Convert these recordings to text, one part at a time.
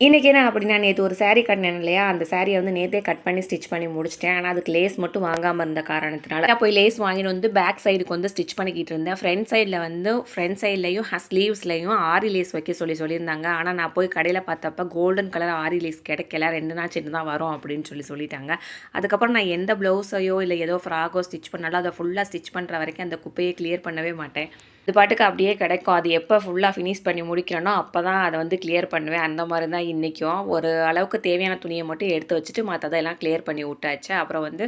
இன்றைக்கி என்ன அப்படின்னா, நேற்று ஒரு சாரீ கட்டினேன் இல்லையா, அந்த சாரியை வந்து நேற்றே கட் பண்ணி ஸ்டிச் பண்ணி முடிச்சிட்டேன். ஆனால் அதுக்கு லேஸ் மட்டும் வாங்காமல் இருந்த காரணத்தினால நான் போய் லேஸ் வாங்கிட்டு வந்து பேக் சைடுக்கு வந்து ஸ்டிச் பண்ணிக்கிட்டு இருந்தேன். ஃப்ரண்ட் சைட்லையும் ஸ்லீவ்ஸ்லையும் ஆரி லேஸ் வைக்க சொல்லியிருந்தாங்க. ஆனால் நான் போய் கடையில் பார்த்தப்ப கோல்டன் கலர் ஆரி லேஸ் கிடைக்கல, 2 நாள் சென்று தான் வரும் அப்படின்னு சொல்லிட்டாங்க. அதுக்கப்புறம் நான் எந்த ப்ளவுஸையோ இல்லை ஏதோ ஃப்ராகோ ஸ்டிச் பண்ணாலும் அதை ஃபுல்லாக ஸ்டிச் பண்ணுற வரைக்கும் அந்த குப்பையை கிளியர் பண்ணவே மாட்டேன். இது பாட்டுக்கு அப்படியே கிடைக்கும். அது எப்போ ஃபுல்லாக ஃபினிஷ் பண்ணி முடிக்கிறேனோ அப்போ தான் அதை வந்து கிளியர் பண்ணுவேன். அந்த மாதிரி தான் இன்றைக்கும் ஒரு அளவுக்கு தேவையான துணியை மட்டும் எடுத்து வச்சுட்டு மற்றதெல்லாம் கிளியர் பண்ணி விட்டாச்சு. அப்புறம் வந்து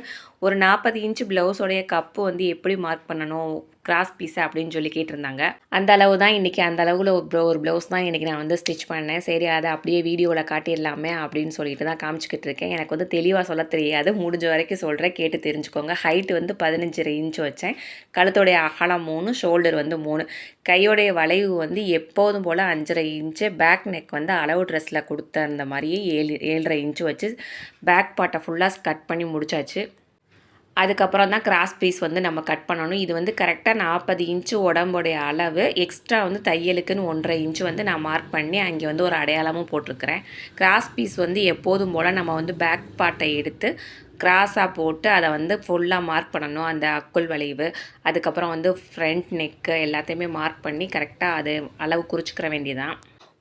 ஒரு 40 இன்ச்சு ப்ளவுஸோடைய கப்பு வந்து எப்படி மார்க் பண்ணணும் கிராஸ் பீஸ் அப்படின்னு சொல்லி கேட்டிருந்தாங்க. அந்த அளவு தான் இன்றைக்கி, அந்த அளவில் ஒரு ப்ளவுஸ் தான் இன்றைக்கி நான் வந்து ஸ்டிச் பண்ணேன். சரி அதை அப்படியே வீடியோவில் காட்டிடலாமே அப்படின்னு சொல்லிட்டு தான் காமிச்சிக்கிட்டு இருக்கேன். எனக்கு வந்து தெளிவாக சொல்ல தெரியாது, முடிஞ்ச வரைக்கும் சொல்கிறேன், கேட்டு தெரிஞ்சுக்கோங்க. ஹைட்டு வந்து 15.5 இன்ச்சு வச்சேன். கழுத்தோடைய அகலம் 3, ஷோல்டர் வந்து 3. கையோடைய வளைவு வந்து எப்போதும் போல் 5.5 இன்ச்சு. பேக் நெக் வந்து அளவு ட்ரெஸ்ஸில் கொடுத்த அந்த மாதிரியே 7.5 இன்ச்சு வச்சு பேக் பார்ட்டை ஃபுல்லாக கட் பண்ணி முடிச்சாச்சு. அதுக்கப்புறம் தான் கிராஸ் பீஸ் வந்து நம்ம கட் பண்ணணும். இது வந்து கரெக்டாக 40 இன்ச்சு உடம்புடைய அளவு. எக்ஸ்ட்ரா வந்து தையலுக்குன்னு 1.5 இன்ச்சு வந்து நான் மார்க் பண்ணி அங்கே வந்து ஒரு அடையாளமும் போட்டிருக்கிறேன். கிராஸ் பீஸ் வந்து எப்போதும் போல் நம்ம வந்து பேக் பார்ட்டை எடுத்து கிராஸாக போட்டு அதை வந்து ஃபுல்லாக மார்க் பண்ணணும். அந்த அக்குள் வளைவு, அதுக்கப்புறம் வந்து ஃப்ரண்ட் நெக்கு எல்லாத்தையுமே மார்க் பண்ணி கரெக்டாக அது அளவு குறிச்சிக்கிற வேண்டியதான்.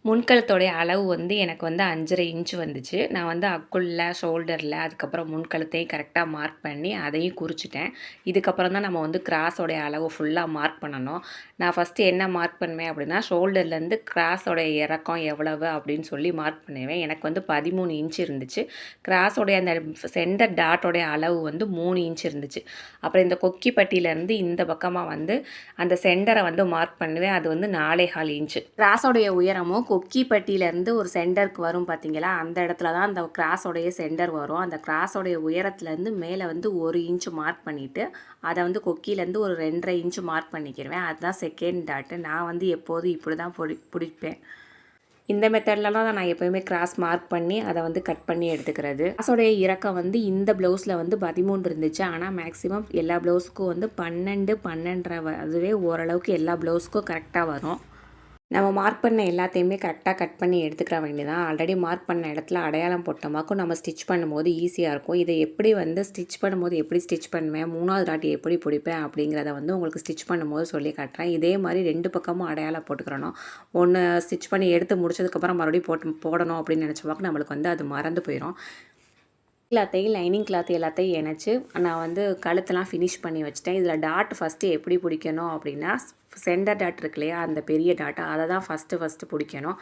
முன்கழுத்தோடைய அளவு வந்து எனக்கு வந்து 5.5 இன்ச்சு வந்துச்சு. நான் வந்து அக்குள்ள, ஷோல்டரில், அதுக்கப்புறம் முன்கழுத்தையும் கரெக்டாக மார்க் பண்ணி அதையும் குறிச்சிட்டேன். இதுக்கப்புறம் தான் நம்ம வந்து கிராஸோடைய அளவு ஃபுல்லாக மார்க் பண்ணணும். நான் ஃபஸ்ட்டு என்ன மார்க் பண்ணுவேன் அப்படின்னா, ஷோல்டர்லேருந்து கிராஸோடைய இறக்கம் எவ்வளவு அப்படின்னு சொல்லி மார்க் பண்ணுவேன். எனக்கு வந்து 13 இன்ச்சு இருந்துச்சு. கிராஸோடைய அந்த சென்டர் டாட்டோடைய அளவு வந்து 3 இன்ச்சு இருந்துச்சு. அப்புறம் இந்த கொக்கி பட்டியிலேருந்து இந்த பக்கமாக வந்து அந்த சென்டரை வந்து மார்க் பண்ணுவேன். அது வந்து 4.25 இன்ச்சு. கிராஸோடைய உயரமும் கொக்கி பட்டியிலேருந்து ஒரு சென்டருக்கு வரும் பார்த்தீங்களா, அந்த இடத்துல தான் அந்த கிராஸோடைய சென்டர் வரும். அந்த கிராஸோடைய உயரத்துலேருந்து மேலே வந்து 1 இன்ச்சு மார்க் பண்ணிவிட்டு அதை வந்து கொக்கியிலேருந்து ஒரு 2.5 இன்ச்சு மார்க் பண்ணிக்கிடுவேன். அதுதான் செகண்ட் டாட்டு. நான் வந்து எப்போதும் இப்படி தான் பிடிப்பேன். இந்த மெத்தட்லலாம் தான் நான் எப்போயுமே கிராஸ் மார்க் பண்ணி அதை வந்து கட் பண்ணி எடுத்துக்கிறது. கிராஸோடைய இறக்கம் வந்து இந்த ப்ளவுஸில் வந்து 13 இருந்துச்சு. ஆனால் மேக்ஸிமம் எல்லா ப்ளவுஸுக்கும் வந்து 12, 12.5 அதுவே ஓரளவுக்கு எல்லா ப்ளவுஸுக்கும் கரெக்டாக வரும். நம்ம மார்க் பண்ண எல்லாத்தையுமே கரெக்டாக கட் பண்ணி எடுத்துக்கிற வேண்டியதான். ஆல்ரெடி மார்க் பண்ண இடத்துல அடையாளம் போட்டோமாக்கும் நம்ம ஸ்டிச் பண்ணும்போது ஈஸியாக இருக்கும். இதை எப்படி வந்து ஸ்டிச் பண்ணும்போது எப்படி ஸ்டிச் பண்ணுவேன், 3வது டாட் எப்படி பிடிப்பேன் அப்படிங்கிறத வந்து உங்களுக்கு ஸ்டிச் பண்ணும்போது சொல்லி காட்டுறேன். இதே மாதிரி 2 பக்கமும் அடையாளம் போட்டுக்கிறணும். ஒன்று ஸ்டிச் பண்ணி எடுத்து முடிச்சதுக்கப்புறம் மறுபடியும் போடணும் அப்படின்னு நினச்சோமாக்கு நம்மளுக்கு வந்து அது மறந்து போயிடும். எல்லாத்தையும் லைனிங் கிளாத் எல்லாத்தையும் இணைச்சி நான் வந்து கழுத்தெல்லாம் ஃபினிஷ் பண்ணி வச்சுட்டேன். இதில் டாட் ஃபஸ்ட்டு எப்படி பிடிக்கணும் அப்படின்னா, சென்டர் டாட் இருக்கு இல்லையா, அந்த பெரிய டாட்டை அதை தான் ஃபஸ்ட்டு பிடிக்கணும்.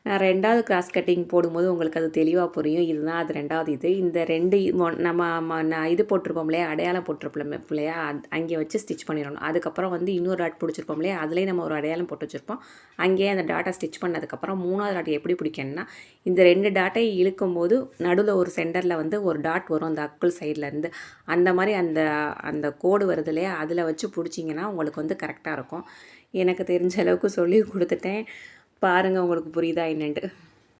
நான் 2வது கிராஸ் கட்டிங் போடும்போது உங்களுக்கு அது தெளிவாக புரியும். இதுதான் அது 2வது இது. இந்த 2 நம்ம நான் இது போட்டிருப்போம் இல்லையா, அடையாளம் போட்டிருப்போம் இல்லையா, அங்கே வச்சு ஸ்டிச் பண்ணிடணும். அதுக்கப்புறம் வந்து இன்னொரு டாட் பிடிச்சிருப்போம் இல்லையா, அதுலேயே நம்ம ஒரு அடையாளம் போட்டு வச்சுருப்போம். அங்கேயே அந்த டாட்டை ஸ்டிச் பண்ணதுக்கப்புறம் 3வது டாட் எப்படி பிடிக்கணும்னா, இந்த 2 டாட்டை இழுக்கும்போது நடுவில் ஒரு சென்டரில் வந்து ஒரு டாட் வரும் அந்த அக்குள் சைட்லேருந்து. அந்த மாதிரி அந்த கோடு வருது இல்லையா, அதில் வச்சு பிடிச்சிங்கன்னா உங்களுக்கு வந்து கரெக்டாக இருக்கும். எனக்கு தெரிஞ்ச அளவுக்கு சொல்லி கொடுத்துட்டேன். பாருங்கள் உங்களுக்கு புரியுதா என்னன்ட்டு.